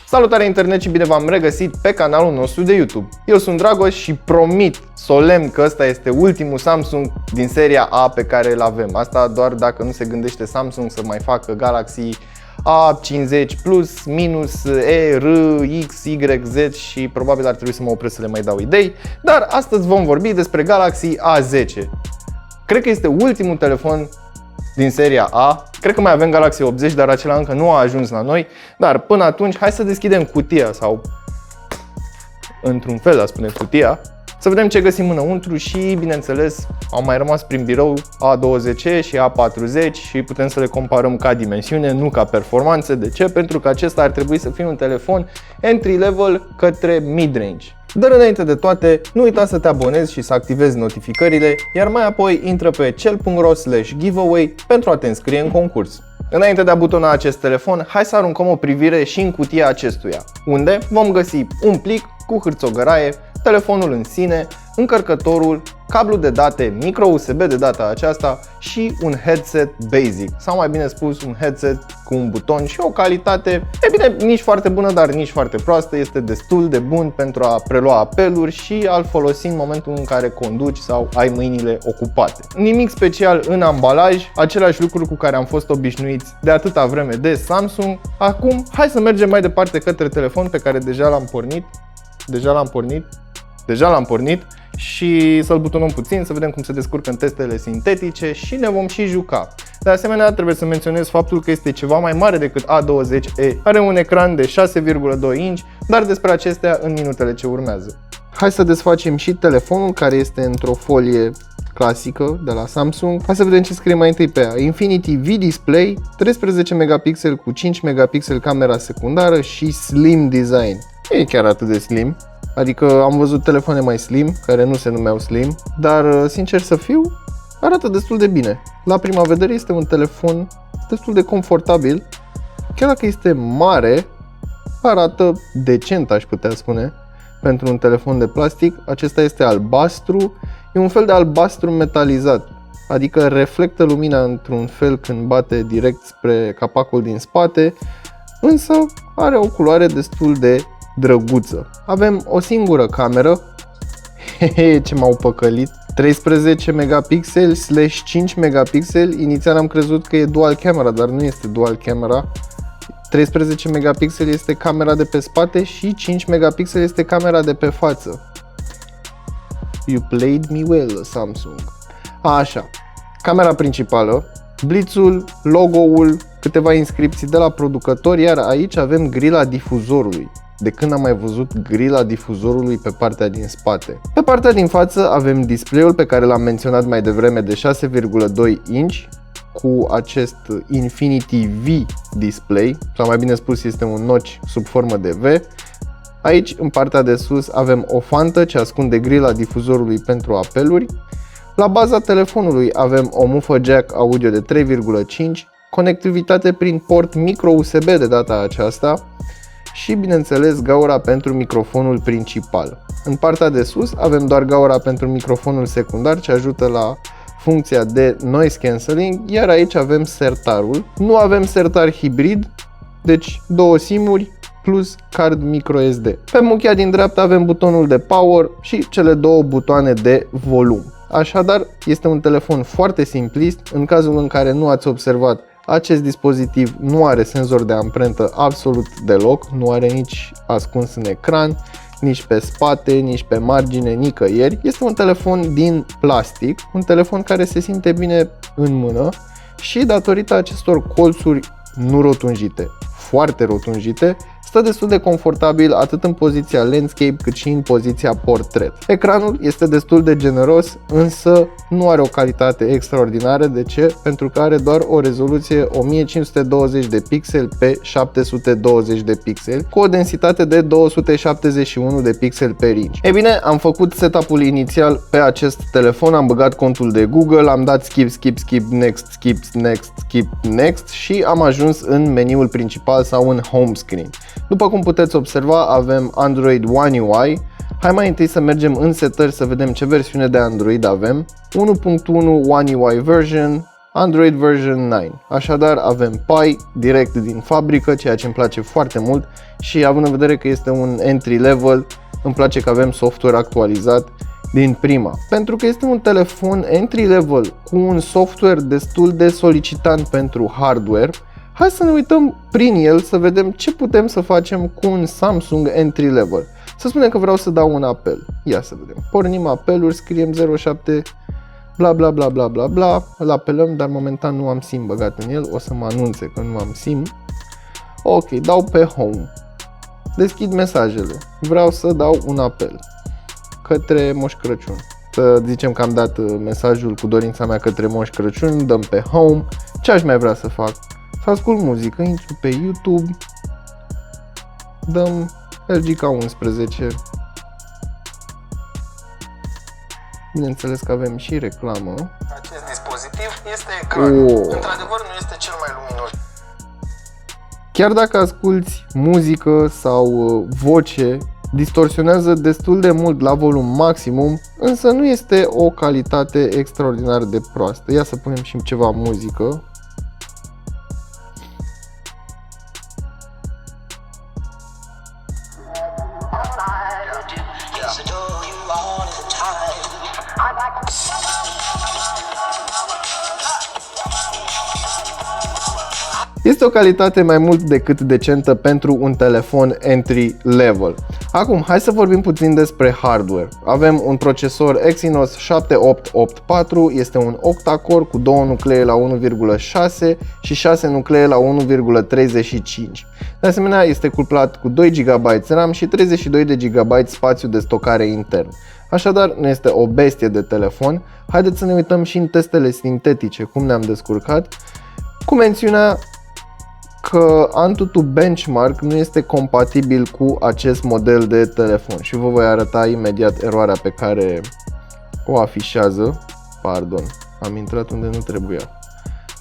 Salutare internet și bine v-am regăsit pe canalul nostru de YouTube. Eu sunt Dragoș și promit solemn că ăsta este ultimul Samsung din seria A pe care îl avem. Asta doar dacă nu se gândește Samsung să mai facă Galaxy A50 Plus, minus, E, R, X, Y, Z și probabil ar trebui să mă opresc să le mai dau idei. Dar astăzi vom vorbi despre Galaxy A10. Cred că este ultimul telefon din seria A. Cred că mai avem Galaxy 80, dar acela încă nu a ajuns la noi. Dar până atunci, hai să deschidem cutia sau într-un fel a spune cutia, să vedem ce găsim înăuntru și, bineînțeles, au mai rămas prin birou A20 și A40 și putem să le comparăm ca dimensiune, nu ca performanță. De ce? Pentru că acesta ar trebui să fie un telefon entry level către mid-range. Dar înainte de toate, nu uita să te abonezi și să activezi notificările, iar mai apoi intră pe cel.ro/giveaway pentru a te înscrie în concurs. Înainte de a butona acest telefon, hai să aruncăm o privire și în cutia acestuia, unde vom găsi un plic cu hârțogăraie, telefonul în sine, încărcătorul, cablu de date, micro USB de data aceasta și un headset basic, sau mai bine spus un headset cu un buton și o calitate, e bine, nici foarte bună, dar nici foarte proastă. Este destul de bun pentru a prelua apeluri și a-l folosi în momentul în care conduci sau ai mâinile ocupate. Nimic special în ambalaj, același lucru cu care am fost obișnuiți de atâta vreme de Samsung. Acum, hai să mergem mai departe către telefon pe care deja l-am pornit și să-l butonăm puțin, să vedem cum se descurcă în testele sintetice și ne vom și juca. De asemenea, trebuie să menționez faptul că este ceva mai mare decât A20e. Are un ecran de 6,2 inch, dar despre acestea în minutele ce urmează. Hai să desfacem și telefonul, care este într-o folie clasică de la Samsung. Hai să vedem ce scrie mai întâi pe ea. Infinity V-Display, 13 megapixel cu 5 megapixel camera secundară și slim design. E chiar atât de slim. Adică am văzut telefoane mai slim, care nu se numeau slim, dar sincer să fiu, arată destul de bine. La prima vedere este un telefon destul de confortabil, chiar dacă este mare, arată decent, aș putea spune, pentru un telefon de plastic. Acesta este albastru, e un fel de albastru metalizat, adică reflectă lumina într-un fel când bate direct spre capacul din spate, însă are o culoare destul de drăguță. Avem o singură cameră, ce m-au păcălit, 13 megapixel / 5 megapixel. Inițial am crezut că e dual camera, dar nu este dual camera. 13 megapixel este camera de pe spate și 5 megapixel este camera de pe față. You played me well, Samsung. Așa, camera principală, blitzul, logo-ul, câteva inscripții de la producător, iar aici avem grila difuzorului. De când am mai văzut grila difuzorului pe partea din spate. Pe partea din față avem display-ul pe care l-am menționat mai devreme de 6,2 inch cu acest Infinity V display, sau mai bine spus este un notch sub formă de V. Aici în partea de sus avem o fantă ce ascunde grila difuzorului pentru apeluri. La baza telefonului avem o mufă jack audio de 3,5, conectivitate prin port micro USB de data aceasta și, bineînțeles, gaura pentru microfonul principal. În partea de sus avem doar gaura pentru microfonul secundar ce ajută la funcția de noise cancelling, iar aici avem sertarul. Nu avem sertar hibrid, deci două simuri plus card microSD. Pe muchia din dreapta avem butonul de power și cele două butoane de volum. Așadar, este un telefon foarte simplist. În cazul în care nu ați observat, acest dispozitiv nu are senzor de amprentă absolut deloc, nu are nici ascuns în ecran, nici pe spate, nici pe margine, nicăieri. Este un telefon din plastic, un telefon care se simte bine în mână și datorită acestor colțuri nu rotunjite, foarte rotunjite, stă destul de confortabil atât în poziția landscape cât și în poziția portret. Ecranul este destul de generos, însă nu are o calitate extraordinară. De ce? Pentru că are doar o rezoluție 1520 de pixeli pe 720 de pixeli cu o densitate de 271 de pixeli per inch. E bine, am făcut setup-ul inițial pe acest telefon, am băgat contul de Google, am dat skip, next și am ajuns în meniul principal sau în home screen. După cum puteți observa, avem Android One UI. Hai mai întâi să mergem în setări să vedem ce versiune de Android avem. 1.1 One UI version, Android version 9. Așadar avem Pie direct din fabrică, ceea ce îmi place foarte mult și având în vedere că este un entry level, îmi place că avem software actualizat din prima. Pentru că este un telefon entry level cu un software destul de solicitant pentru hardware, hai să ne uităm prin el să vedem ce putem să facem cu un Samsung entry level. Să spunem că vreau să dau un apel. Ia să vedem. Pornim apeluri, scriem 07 bla bla bla bla bla bla, îl apelăm, dar momentan nu am SIM băgat în el, o să mă anunțe că nu am SIM. Ok, dau pe home. Deschid mesajele. Vreau să dau un apel către Moș Crăciun. Să zicem că am dat mesajul cu dorința mea către Moș Crăciun, dăm pe home. Ce aș mai vrea să fac? Să ascult muzică, intru pe YouTube, dăm Elgica 11. Bineînțeles că avem și reclamă. Acest dispozitiv este ecran. Într-adevăr nu este cel mai luminos. Chiar dacă asculți muzică sau voce, distorsionează destul de mult la volum maximum, însă nu este o calitate extraordinar de proastă. Ia să punem și ceva muzică. Este o calitate mai mult decât decentă pentru un telefon entry level. Acum, hai să vorbim puțin despre hardware. Avem un procesor Exynos 7884, este un octa-core cu 2 nuclee la 1,6 și 6 nuclee la 1,35. De asemenea, este cuplat cu 2 GB RAM și 32 de GB spațiu de stocare intern. Așadar, nu este o bestie de telefon. Haideți să ne uităm și în testele sintetice, cum ne-am descurcat, cu mențiunea că AnTuTu Benchmark nu este compatibil cu acest model de telefon și vă voi arăta imediat eroarea pe care o afișează. Pardon, am intrat unde nu trebuia.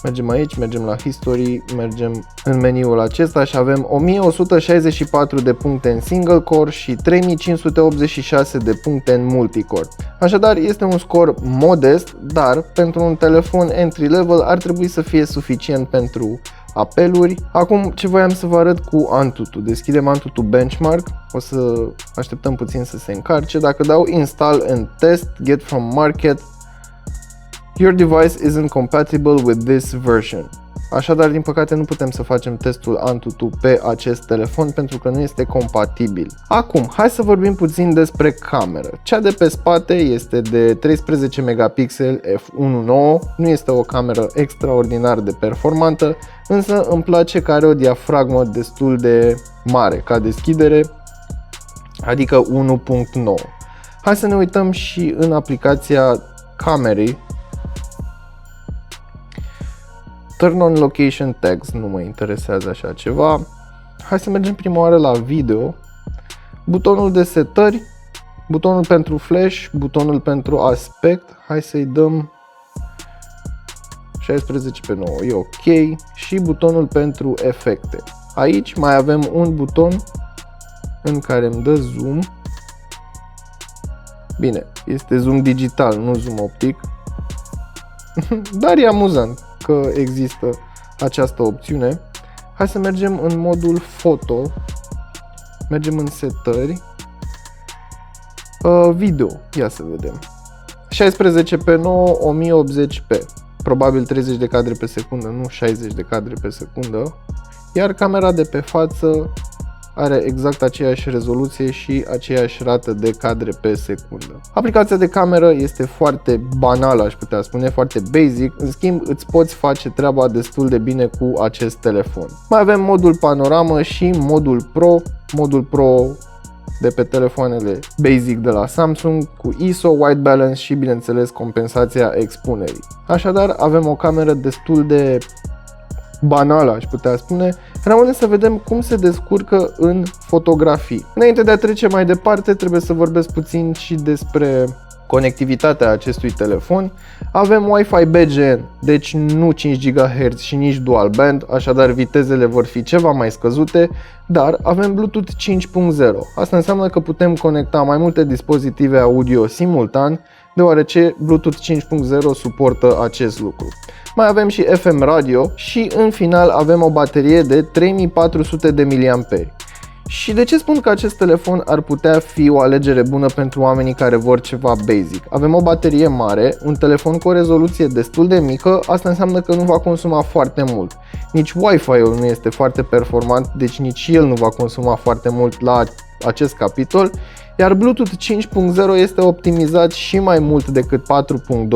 Mergem aici, mergem la History, mergem în meniul acesta și avem 1164 de puncte în single core și 3586 de puncte în multicore. Așadar, este un scor modest, dar pentru un telefon entry level ar trebui să fie suficient pentru apeluri. Acum, ce voiam să vă arăt cu AnTuTu. Deschidem AnTuTu Benchmark, o să așteptăm puțin să se încarce. Dacă dau install and test, get from market, your device isn't compatible with this version. Așadar, din păcate, nu putem să facem testul AnTuTu pe acest telefon pentru că nu este compatibil. Acum, hai să vorbim puțin despre cameră. Cea de pe spate este de 13 megapixeli f1.9, nu este o cameră extraordinar de performantă, însă îmi place că are o diafragmă destul de mare ca deschidere, adică 1.9. Hai să ne uităm și în aplicația camerei. Turn on location tags, nu mă interesează așa ceva. Hai să mergem prima oară la video. Butonul de setări, butonul pentru flash, butonul pentru aspect. Hai să-i dăm 16:9, e ok. Și butonul pentru efecte. Aici mai avem un buton în care îmi dă zoom. Bine, este zoom digital, nu zoom optic. Dar e amuzant că există această opțiune. Hai să mergem în modul foto. Mergem în setări. Video. Ia să vedem. 16:9, 1080p. Probabil 30 de cadre pe secundă, nu 60 de cadre pe secundă. Iar camera de pe față are exact aceeași rezoluție și aceeași rată de cadre pe secundă. Aplicația de cameră este foarte banală, aș putea spune, foarte basic, în schimb îți poți face treaba destul de bine cu acest telefon. Mai avem modul panoramă și modul Pro de pe telefoanele basic de la Samsung cu ISO, white balance și bineînțeles compensația expunerii. Așadar avem o cameră destul de banală, aș putea spune. Rămâne să vedem cum se descurcă în fotografii. Înainte de a trece mai departe, trebuie să vorbesc puțin și despre conectivitatea acestui telefon, avem Wi-Fi BGN, deci nu 5 GHz și nici dual band, așadar vitezele vor fi ceva mai scăzute, dar avem Bluetooth 5.0. Asta înseamnă că putem conecta mai multe dispozitive audio simultan, deoarece Bluetooth 5.0 suportă acest lucru. Mai avem și FM radio și în final avem o baterie de 3400 de mAh. Și de ce spun că acest telefon ar putea fi o alegere bună pentru oamenii care vor ceva basic? Avem o baterie mare, un telefon cu o rezoluție destul de mică, asta înseamnă că nu va consuma foarte mult. Nici Wi-Fi-ul nu este foarte performant, deci nici el nu va consuma foarte mult la acest capitol, iar Bluetooth 5.0 este optimizat și mai mult decât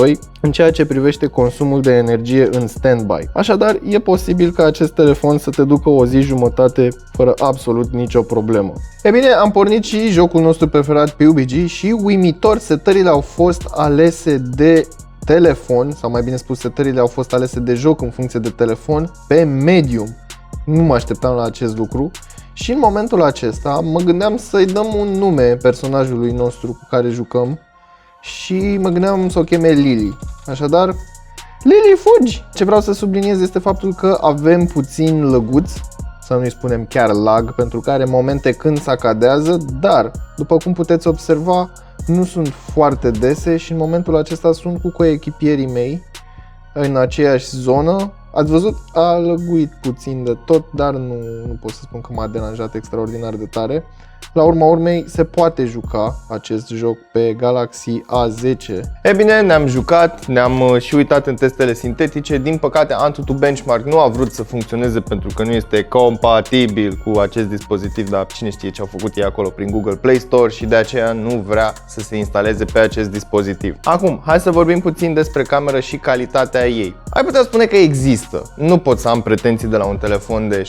4.2 în ceea ce privește consumul de energie în standby. Așadar, e posibil ca acest telefon să te ducă o zi jumătate fără absolut nicio problemă. E bine, am pornit și jocul nostru preferat PUBG și uimitor setările au fost alese de telefon, sau mai bine spus setările au fost alese de joc în funcție de telefon pe medium. Nu mă așteptam la acest lucru. Și în momentul acesta mă gândeam să-i dăm un nume personajului nostru cu care jucăm și mă gândeam să o cheme Lily. Așadar, Lily, fugi! Ce vreau să subliniez este faptul că avem puțin lăguț, să nu-i spunem chiar lag, pentru că are momente când sacadează, dar, după cum puteți observa, nu sunt foarte dese și în momentul acesta sunt cu coechipierii mei în aceeași zonă. Ați văzut, a lăguit puțin de tot, dar nu pot să spun că m-a deranjat extraordinar de tare. La urma urmei, se poate juca acest joc pe Galaxy A10. E bine, ne-am jucat, ne-am și uitat în testele sintetice. Din păcate, AnTuTu Benchmark nu a vrut să funcționeze pentru că nu este compatibil cu acest dispozitiv, dar cine știe ce au făcut ei acolo prin Google Play Store și de aceea nu vrea să se instaleze pe acest dispozitiv. Acum, hai să vorbim puțin despre cameră și calitatea ei. Ai putea spune că există. Nu pot să am pretenții de la un telefon de 600-700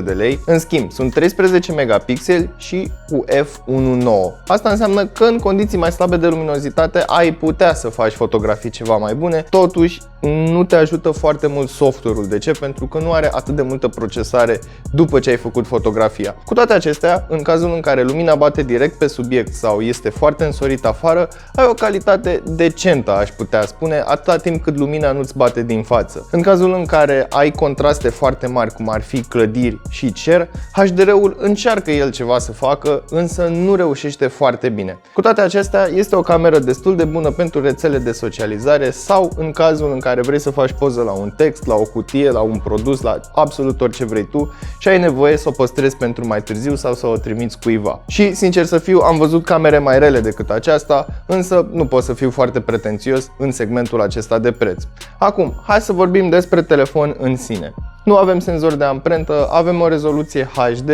de lei. În schimb, sunt 13 megapixeli și cu f1.9. Asta înseamnă că în condiții mai slabe de luminozitate ai putea să faci fotografii ceva mai bune, totuși nu te ajută foarte mult software-ul. De ce? Pentru că nu are atât de multă procesare după ce ai făcut fotografia. Cu toate acestea, în cazul în care lumina bate direct pe subiect sau este foarte însorit afară, ai o calitate decentă, aș putea spune, atâta timp cât lumina nu-ți bate din față. În cazul în care ai contraste foarte mari, cum ar fi clădiri și cer, HDR-ul încearcă el ceva să facă, însă nu reușește foarte bine. Cu toate acestea, este o cameră destul de bună pentru rețele de socializare sau în cazul în care vrei să faci poză la un text, la o cutie, la un produs, la absolut orice vrei tu și ai nevoie să o păstrezi pentru mai târziu sau să o trimiți cuiva. Și, sincer să fiu, am văzut camere mai rele decât aceasta, însă nu pot să fiu foarte pretențios în segmentul acesta de preț. Acum, hai să vorbim despre telefon în sine. Nu avem senzor de amprentă, avem o rezoluție HD,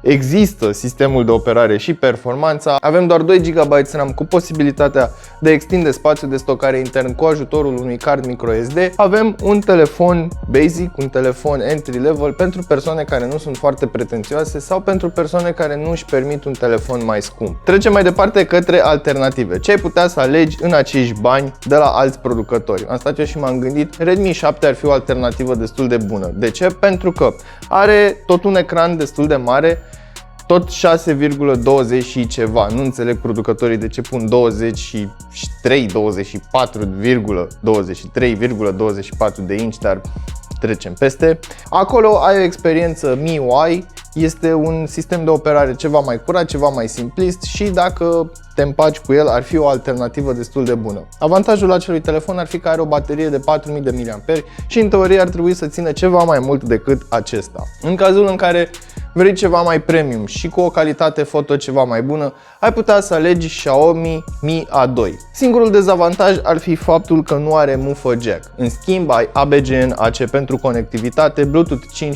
există sistemul de operare și performanța, avem doar 2 GB RAM cu posibilitatea de a extinde spațiul de stocare intern cu ajutorul unui card microSD, avem un telefon basic, un telefon entry level pentru persoane care nu sunt foarte pretențioase sau pentru persoane care nu își permit un telefon mai scump. Trecem mai departe către alternative. Ce ai putea să alegi în acești bani de la alți producători? Am stat eu și m-am gândit, Redmi 7 ar fi o alternativă destul de bună. De ce? Pentru că are tot un ecran destul de mare, tot 6,20 și ceva. Nu înțeleg producătorii de ce pun 23,24 de inch, dar trecem peste. Acolo ai o experiență MIUI, este un sistem de operare ceva mai curat, ceva mai simplist și dacă te împaci cu el ar fi o alternativă destul de bună. Avantajul acelui telefon ar fi că are o baterie de 4000 de mAh și în teorie ar trebui să țină ceva mai mult decât acesta. În cazul în care vrei ceva mai premium și cu o calitate foto ceva mai bună, ai putea să alegi Xiaomi Mi A2. Singurul dezavantaj ar fi faptul că nu are mufă jack. În schimb, ai ABGN-AC pentru conectivitate, Bluetooth 5.0,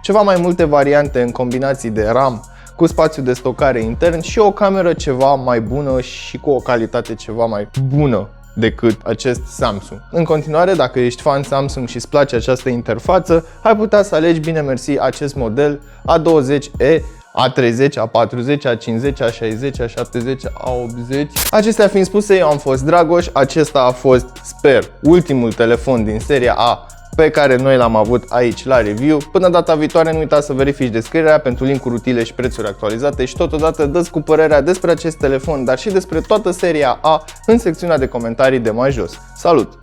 ceva mai multe variante în combinații de RAM cu spațiu de stocare intern și o cameră ceva mai bună și cu o calitate ceva mai bună decât acest Samsung. În continuare, dacă ești fan Samsung și îți place această interfață, ai putea să alegi bine mersi acest model A20e, A30, A40, A50, A60, A70, A80. Acestea fiind spuse, eu am fost Dragoș, acesta a fost, sper, ultimul telefon din seria A pe care noi l-am avut aici la review. Până data viitoare, nu uita să verifici descrierea pentru linkuri utile și prețuri actualizate și totodată dă-ți cu părerea despre acest telefon, dar și despre toată seria A în secțiunea de comentarii de mai jos. Salut!